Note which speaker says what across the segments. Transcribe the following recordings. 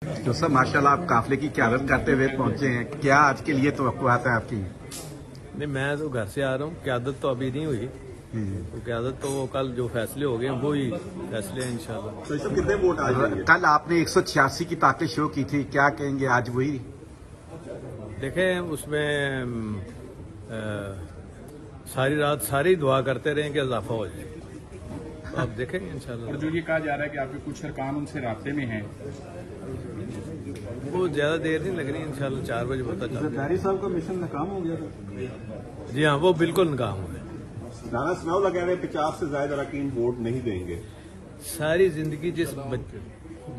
Speaker 1: तो सर माशाल्लाह आप काफिले की क़यादत करते हुए पहुंचे हैं, क्या आज के लिए तवक्कुआत है आपकी?
Speaker 2: नहीं, मैं तो घर से आ रहा हूँ। क़यादत तो अभी नहीं हुई, तो क़यादत तो वो कल जो फैसले हो गए वो ही फैसले हैं इंशाल्लाह।
Speaker 3: तो इसमें कितने वोट आ जाएंगे?
Speaker 1: कल आपने 186 की ताकत शो की थी, क्या कहेंगे आज वही?
Speaker 2: देखें उसमें सारी रात सारी दुआ करते रहे कि इजाफा हो जाए, तो अब देखेंगे इंशाल्लाह।
Speaker 4: और जो ये कहा जा रहा है कि आपके कुछ अरकान उनसे राब्ते में हैं,
Speaker 2: वो ज्यादा देर नहीं लग रही, इंशाल्लाह 4 बजे पता चल
Speaker 3: जरदारी साहब का मिशन नाकाम हो गया था।
Speaker 2: जी हाँ, वो बिल्कुल नाकाम हुए।
Speaker 3: राना सनाउल्ला कह रहे हैं 50 से ज्यादा अरकान वोट नहीं देंगे।
Speaker 2: सारी जिंदगी जिस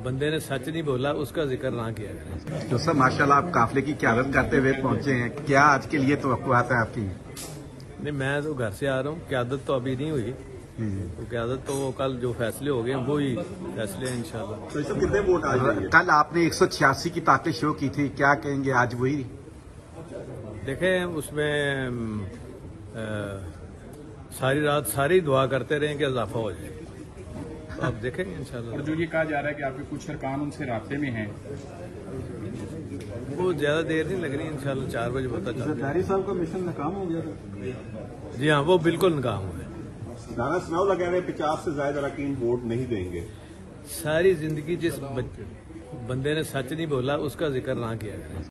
Speaker 2: बंदे ने सच नहीं बोला उसका जिक्र ना किया करें।
Speaker 1: तो सर माशाल्लाह आप काफिले की क़यादत करते हुए पहुंचे हैं, क्या आज के लिए तवक्कुआत है आपकी?
Speaker 2: नहीं, मैं तो घर से आ रहा हूँ। क़यादत तो अभी नहीं हुई, तो क़यादत तो वो कल जो फैसले हो गए वो ही फैसले हैं इंशाल्लाह।
Speaker 3: तो इसमें कितने वोट आ जाएंगे?
Speaker 1: कल आपने 186 की ताकत शो की थी, क्या कहेंगे आज वही?
Speaker 2: देखें उसमें सारी रात सारी दुआ करते रहे कि इजाफा हो जाए, तो अब देखेंगे इंशाल्लाह।
Speaker 4: और जो ये कहा जा रहा है कि आपके कुछ अरकान उनसे राब्ते में हैं,
Speaker 2: वो ज्यादा देर नहीं लग रही, इंशाल्लाह 4 बजे पता चल
Speaker 3: जरदारी साहब का मिशन नाकाम हो गया था।
Speaker 2: जी हाँ, वो बिल्कुल नाकाम हुए।
Speaker 3: राना सनाउल्ला कह रहे हैं 50 से ज्यादा अरकान वोट नहीं देंगे।
Speaker 2: सारी जिंदगी जिस बंदे ने सच नहीं बोला उसका जिक्र ना किया करें।